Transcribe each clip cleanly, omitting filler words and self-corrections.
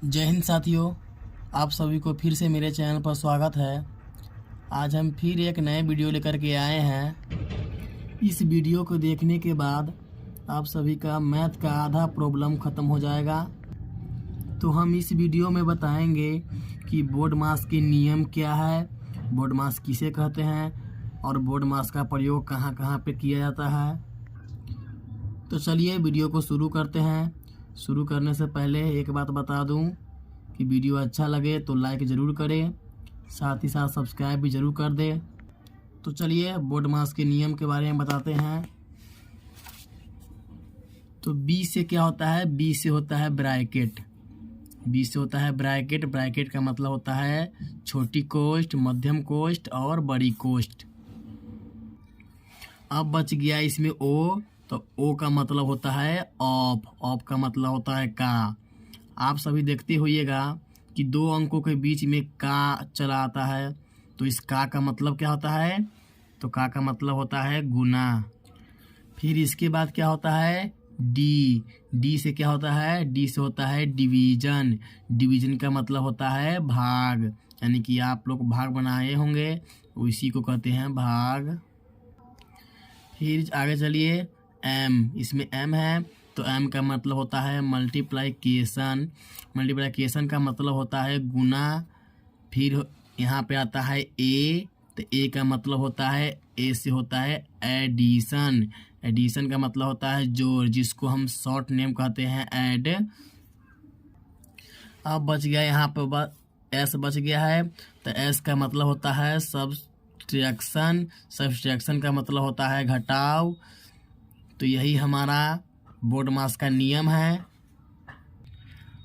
जय हिंद साथियों, आप सभी को फिर से मेरे चैनल पर स्वागत है। आज हम फिर एक नए वीडियो लेकर के आए हैं। इस वीडियो को देखने के बाद आप सभी का मैथ का आधा प्रॉब्लम ख़त्म हो जाएगा। तो हम इस वीडियो में बताएंगे कि बोर्ड मास के नियम क्या है, बोर्ड मास किसे कहते हैं और बोर्ड मास का प्रयोग कहाँ कहाँ पे किया जाता है। तो चलिए वीडियो को शुरू करते हैं। शुरू करने से पहले एक बात बता दूं कि वीडियो अच्छा लगे तो लाइक ज़रूर करें, साथ ही साथ सब्सक्राइब भी ज़रूर कर दें। तो चलिए बोर्ड मास के नियम के बारे में बताते हैं। तो बी से क्या होता है? बी से होता है ब्रैकेट। बी से होता है ब्रैकेट। ब्रैकेट का मतलब होता है छोटी कोष्ठ, मध्यम कोष्ठ और बड़ी कोष्ठ। अब बच गया इसमें ओ। तो ओ का मतलब होता है ऑफ। ऑफ का मतलब होता है का। आप सभी देखते होइएगा कि दो अंकों के बीच में का चला आता है। तो इस का मतलब क्या होता है? तो का मतलब होता है गुना। फिर इसके बाद क्या होता है? डी। डी से क्या होता है? डी से होता है डिवीजन। डिवीजन का मतलब होता है भाग, यानी कि आप लोग भाग बनाए होंगे, इसी को कहते हैं भाग। फिर आगे चलिए एम। इसमें एम है तो एम का मतलब होता है मल्टीप्लाइकेशन। मल्टीप्लाइकेशन का मतलब होता है गुना। फिर यहाँ पे आता है ए। तो ए का मतलब होता है, ए से होता है एडिशन। एडिशन का मतलब होता है जोड़, जिसको हम शॉर्ट नेम कहते हैं ऐड। अब बच गया यहाँ पे एस बच गया है। तो एस का मतलब होता है सब्सट्रैक्शन। सब्सट्रैक्शन का मतलब होता है घटाव। तो यही हमारा बोर्ड मास का नियम है।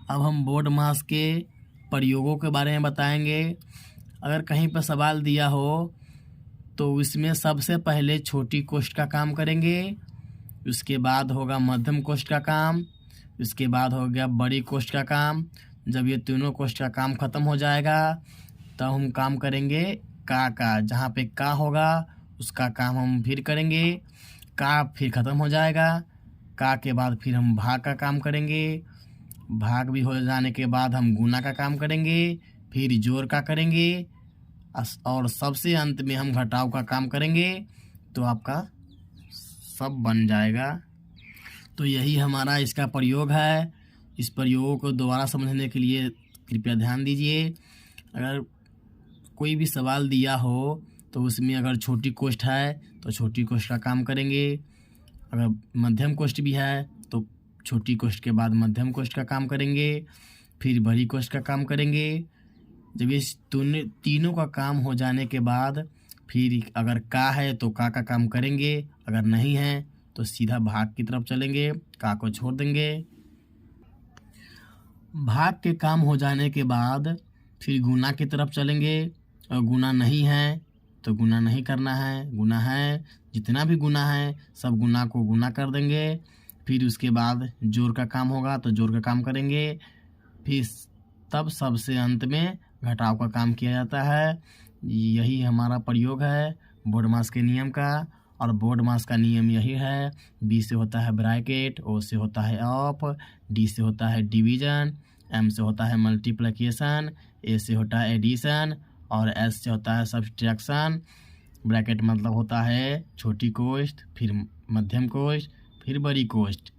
अब हम बोर्ड मास के प्रयोगों के बारे में बताएंगे। अगर कहीं पर सवाल दिया हो तो इसमें सबसे पहले छोटी कोष्ठ का काम करेंगे, उसके बाद होगा मध्यम कोष्ठ का काम, उसके बाद हो गया बड़ी कोष्ठ का काम। जब ये तीनों कोष्ठ का काम खत्म हो जाएगा तब हम काम करेंगे का। जहाँ पे का होगा उसका काम हम फिर करेंगे। का फिर ख़त्म हो जाएगा। का के बाद फिर हम भाग का काम करेंगे। भाग भी हो जाने के बाद हम गुना का काम करेंगे, फिर जोड़ का करेंगे और सबसे अंत में हम घटाव का काम करेंगे। तो आपका सब बन जाएगा। तो यही हमारा इसका प्रयोग है। इस प्रयोग को दोबारा समझने के लिए कृपया ध्यान दीजिए। अगर कोई भी सवाल दिया हो तो उसमें अगर छोटी कोष्ठ है तो छोटी कोष्ठ का काम करेंगे, अगर मध्यम कोष्ठ भी है तो छोटी कोष्ठ के बाद मध्यम कोष्ठ का काम करेंगे, फिर बड़ी कोष्ठ का काम करेंगे। जब इस तीनों का काम हो जाने के बाद फिर अगर का है तो का काम करेंगे, अगर नहीं है तो सीधा भाग की तरफ चलेंगे, का को छोड़ देंगे। भाग के काम हो जाने के बाद फिर गुना की तरफ चलेंगे, और गुना नहीं है तो गुना नहीं करना है, गुना है जितना भी गुना है सब गुना को गुना कर देंगे। फिर उसके बाद जोड़ का काम होगा तो जोड़ का काम करेंगे। फिर तब सबसे अंत में घटाव का काम किया जाता है। यही हमारा प्रयोग है बोर्ड मास के नियम का। और बोर्ड मास का नियम यही है, बी से होता है ब्रैकेट, ओ से होता है ऑफ, डी से होता है डिवीजन, एम से होता है मल्टीप्लिकेशन, ए से होता है एडिशन और एस से होता है सब्सट्रैक्शन। ब्रैकेट मतलब होता है छोटी कोष्ठ, फिर मध्यम कोष्ठ, फिर बड़ी कोष्ठ।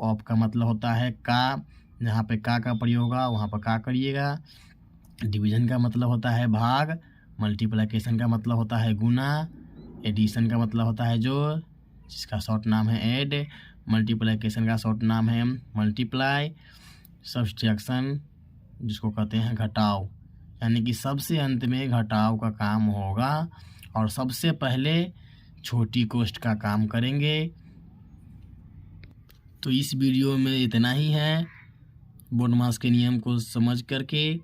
ऑफ का मतलब होता है का, जहाँ पे का प्रयोग होगा वहाँ पर का करिएगा। डिवीजन का मतलब होता है भाग, मल्टीप्लिकेशन का मतलब होता है गुना, एडिशन का मतलब होता है जोड़, जिसका शॉर्ट नाम है ऐड, मल्टीप्लिकेशन का शॉर्ट नाम है मल्टीप्लाई, सब्सट्रैक्शन जिसको कहते हैं घटाव, यानी कि सबसे अंत में घटाव का काम होगा और सबसे पहले छोटी कोष्ठ का काम करेंगे। तो इस वीडियो में इतना ही है। बोर्ड मास के नियम को समझ करके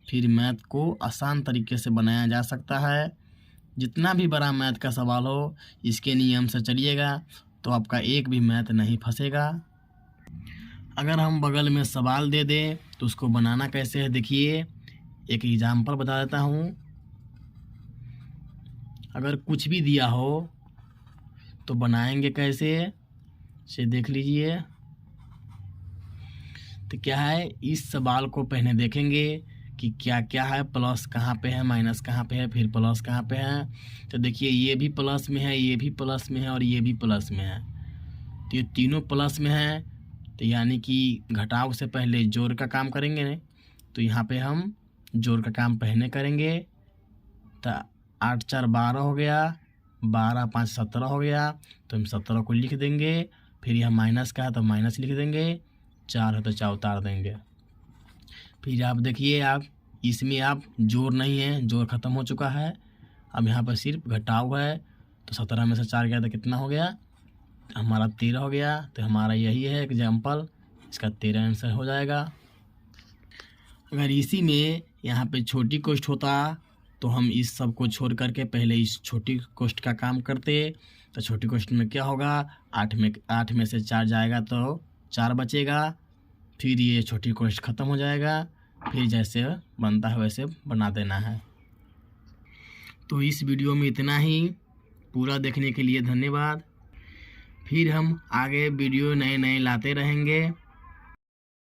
फिर मैथ को आसान तरीके से बनाया जा सकता है। जितना भी बड़ा मैथ का सवाल हो इसके नियम से चलिएगा तो आपका एक भी मैथ नहीं फंसेगा। अगर हम बगल में सवाल दे दें तो उसको बनाना कैसे है देखिए, एक एग्जाम्पल बता देता हूँ। अगर कुछ भी दिया हो तो बनाएंगे कैसे, से देख लीजिए। तो क्या है, इस सवाल को पहले देखेंगे कि क्या क्या है, प्लस कहाँ पे है, माइनस कहाँ पे है, फिर प्लस कहाँ पे है। तो देखिए ये भी प्लस में है, ये भी प्लस में है और ये भी प्लस में है। तो ये तीनों प्लस में है, तो यानी कि घटाव से पहले जोड़ का काम करेंगे ने, तो यहाँ पे हम जोड़ का काम पहले करेंगे। तो 8 4 12 हो गया, 12 5 17 हो गया, तो हम 17 को लिख देंगे। फिर यह माइनस का है तो माइनस लिख देंगे, 4 है तो 4 उतार देंगे। फिर आप देखिए, आप इसमें आप जोड़ नहीं है, जोड़ ख़त्म हो चुका है, अब यहाँ पर सिर्फ घटाव है। तो 17 में से 4 गया तो कितना हो गया, हमारा 13 हो गया। तो हमारा यही है एग्जाम्पल, इसका 13 आंसर हो जाएगा। अगर इसी में यहाँ पे छोटी कोष्ठ होता तो हम इस सब को छोड़ करके पहले इस छोटी कोष्ठ का काम करते। तो छोटी कोष्ठ में क्या होगा, 8 में से 4 जाएगा तो 4 बचेगा। फिर ये छोटी कोष्ठ ख़त्म हो जाएगा, फिर जैसे बनता है वैसे बना देना है। तो इस वीडियो में इतना ही। पूरा देखने के लिए धन्यवाद। फिर हम आगे वीडियो नए नए लाते रहेंगे।